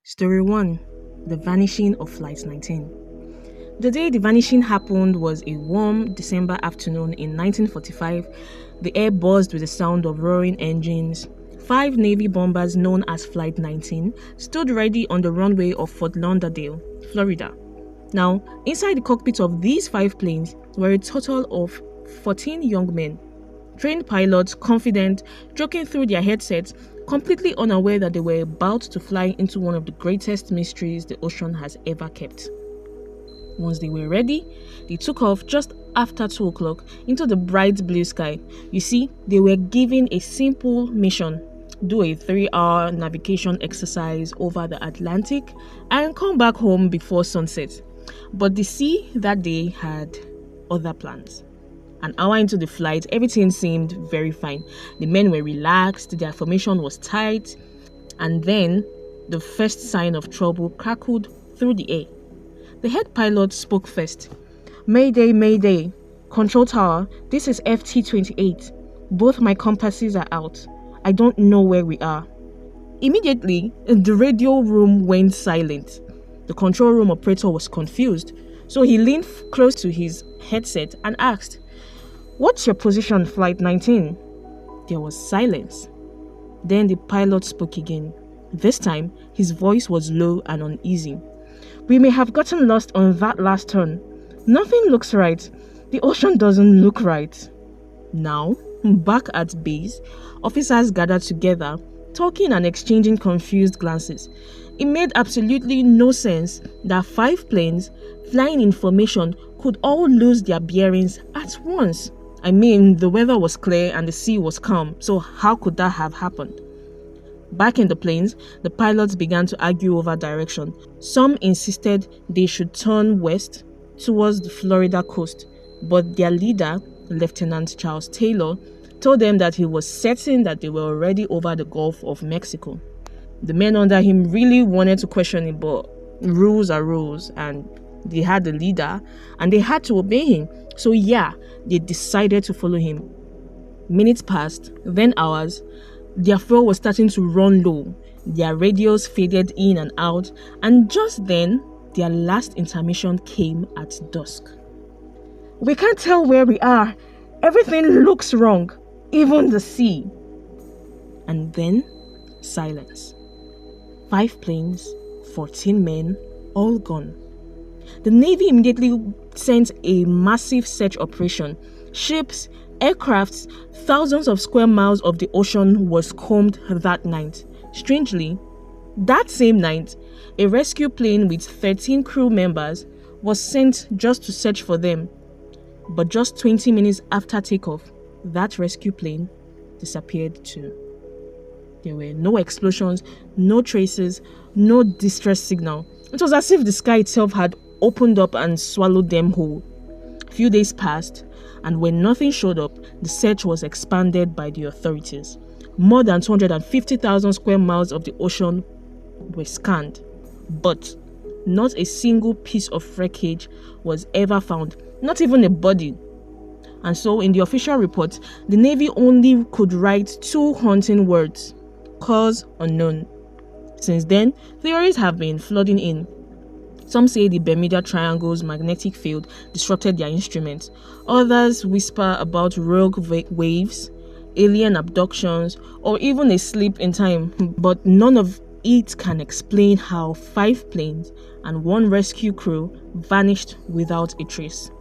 Story 1. The Vanishing of Flight 19. The day the vanishing happened was a warm December afternoon in 1945. The air buzzed with the sound of roaring engines. 5 Navy bombers known as Flight 19 stood ready on the runway of Fort Lauderdale, Florida. Now, inside the cockpit of these 5 planes were a total of 14 young men. Trained pilots, confident, joking through their headsets, completely unaware that they were about to fly into one of the greatest mysteries the ocean has ever kept. Once they were ready, they took off just after 2 o'clock into the bright blue sky. You see, they were given a simple mission: do a 3-hour navigation exercise over the Atlantic and come back home before sunset. But the sea that day had other plans. An hour into the flight, everything seemed very fine. The men were relaxed, their formation was tight, and then the first sign of trouble crackled through the air. The head pilot spoke first. "Mayday, Mayday. Control tower, this is FT-28. Both my compasses are out. I don't know where we are." Immediately, the radio room went silent. The control room operator was confused, so he leaned close to his headset and asked, "What's your position, Flight 19? There was silence. Then the pilot spoke again. This time, his voice was low and uneasy. "We may have gotten lost on that last turn. Nothing looks right. The ocean doesn't look right." Now, back at base, officers gathered together, talking and exchanging confused glances. It made absolutely no sense that 5 planes flying in formation could all lose their bearings at once. I mean, the weather was clear and the sea was calm, so how could that have happened? Back in the planes, the pilots began to argue over direction. Some insisted they should turn west towards the Florida coast, but their leader, Lieutenant Charles Taylor, told them that he was certain that they were already over the Gulf of Mexico. The men under him really wanted to question it, but rules are rules, and they had a leader and they had to obey him. So yeah, they decided to follow him. Minutes passed, then hours. Their fuel was starting to run low. Their radios faded in and out, and just then, their last intermission came at dusk. "We can't tell where we are. Everything looks wrong, even the sea." And then, silence. 5 planes, 14 men, all gone. The Navy immediately sent a massive search operation. Ships, aircrafts, thousands of square miles of the ocean was combed that night. Strangely, that same night, a rescue plane with 13 crew members was sent just to search for them. But just 20 minutes after takeoff, that rescue plane disappeared too. There were no explosions, no traces, no distress signal. It was as if the sky itself had opened up and swallowed them whole. A few days passed, and when nothing showed up, the search was expanded by the authorities. More than 250,000 square miles of the ocean were scanned, but not a single piece of wreckage was ever found, not even a body. And so, in the official report, the Navy only could write 2 haunting words: cause unknown. Since then, theories have been flooding in. Some say the Bermuda Triangle's magnetic field disrupted their instruments. Others whisper about rogue waves, alien abductions, or even a slip in time. But none of it can explain how 5 planes and 1 rescue crew vanished without a trace.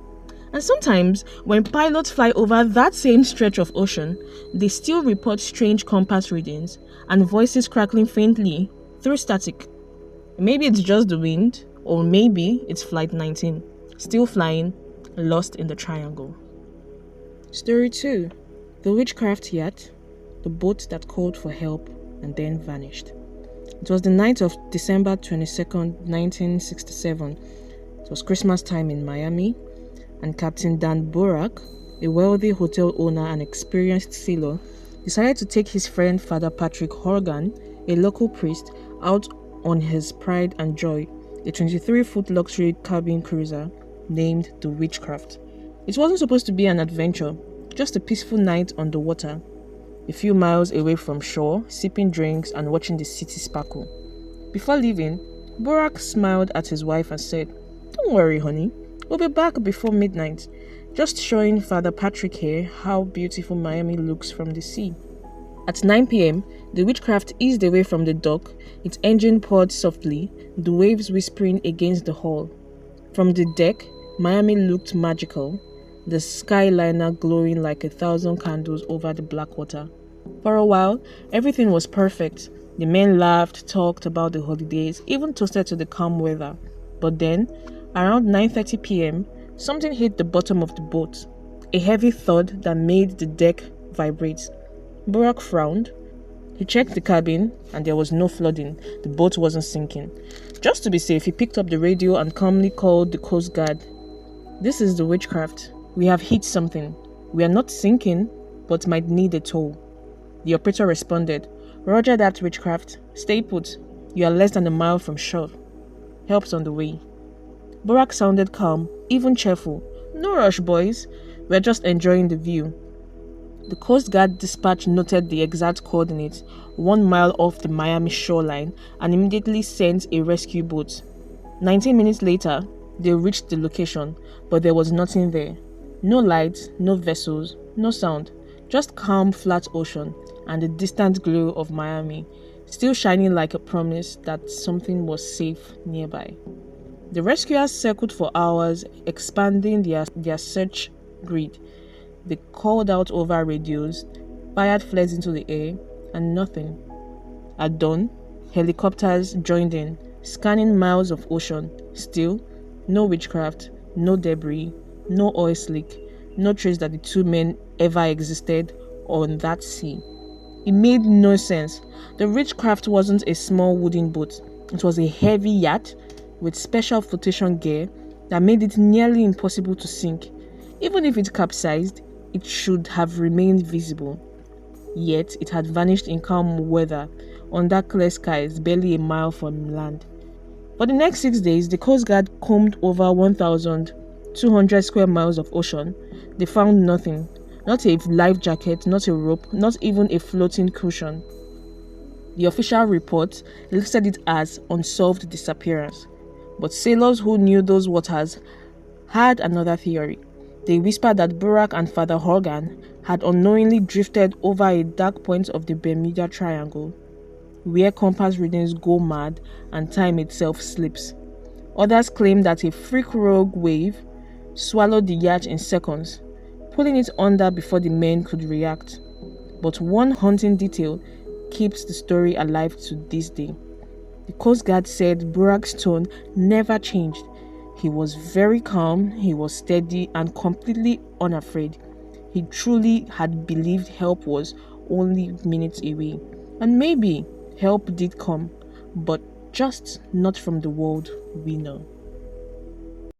And sometimes, when pilots fly over that same stretch of ocean, they still report strange compass readings and voices crackling faintly through static. Maybe it's just the wind, or maybe it's Flight 19, still flying, lost in the triangle. Story 2. The Witchcraft Yacht, the boat that called for help and then vanished. It was the night of December 22nd, 1967. It was Christmas time in Miami, and Captain Dan Borak, a wealthy hotel owner and experienced sailor, decided to take his friend Father Patrick Horgan, a local priest, out on his pride and joy, a 23-foot luxury cabin cruiser named the Witchcraft. It wasn't supposed to be an adventure, just a peaceful night on the water, a few miles away from shore, sipping drinks and watching the city sparkle. Before leaving, Burak smiled at his wife and said, "Don't worry, honey. We'll be back before midnight." Just showing Father Patrick here how beautiful Miami looks from the sea. At 9 p.m., the Witchcraft eased away from the dock, its engine purred softly, the waves whispering against the hull. From the deck, Miami looked magical, the skyliner glowing like 1,000 candles over the black water. For a while, everything was perfect. The men laughed, talked about the holidays, even toasted to the calm weather. But then, around 9:30 p.m., something hit the bottom of the boat. A heavy thud that made the deck vibrate. Burak frowned. He checked the cabin, and there was no flooding. The boat wasn't sinking. Just to be safe, he picked up the radio and calmly called the Coast Guard. "This is the Witchcraft. We have hit something. We are not sinking, but might need a tow." The operator responded, "Roger that, Witchcraft. Stay put. You are less than a mile from shore. Help's on the way." Burak sounded calm, even cheerful. "No rush, boys. We're just enjoying the view." The Coast Guard dispatch noted the exact coordinates, 1 mile off the Miami shoreline, and immediately sent a rescue boat. 19 minutes later, they reached the location, but there was nothing there. No lights, no vessels, no sound, just calm, flat ocean and the distant glow of Miami, still shining like a promise that something was safe nearby. The rescuers circled for hours, expanding their search grid. They called out over radios, fired flares into the air, and nothing. At dawn, helicopters joined in, scanning miles of ocean. Still, no Witchcraft, no debris, no oil slick, no trace that the two men ever existed on that sea. It made no sense. The Witchcraft wasn't a small wooden boat. It was a heavy yacht with special flotation gear that made it nearly impossible to sink. Even if it capsized, it should have remained visible. Yet it had vanished in calm weather under clear skies barely a mile from land. For the next 6 days, the Coast Guard combed over 1,200 square miles of ocean. They found nothing. Not a life jacket, not a rope, not even a floating cushion. The official report listed it as unsolved disappearance. But sailors who knew those waters had another theory. They whispered that Burak and Father Horgan had unknowingly drifted over a dark point of the Bermuda Triangle, where compass readings go mad and time itself slips. Others claimed that a freak rogue wave swallowed the yacht in seconds, pulling it under before the men could react. But one haunting detail keeps the story alive to this day. The Coast Guard said Burak's tone never changed. He was very calm, he was steady and completely unafraid. He truly had believed help was only minutes away. And maybe help did come, but just not from the world we know.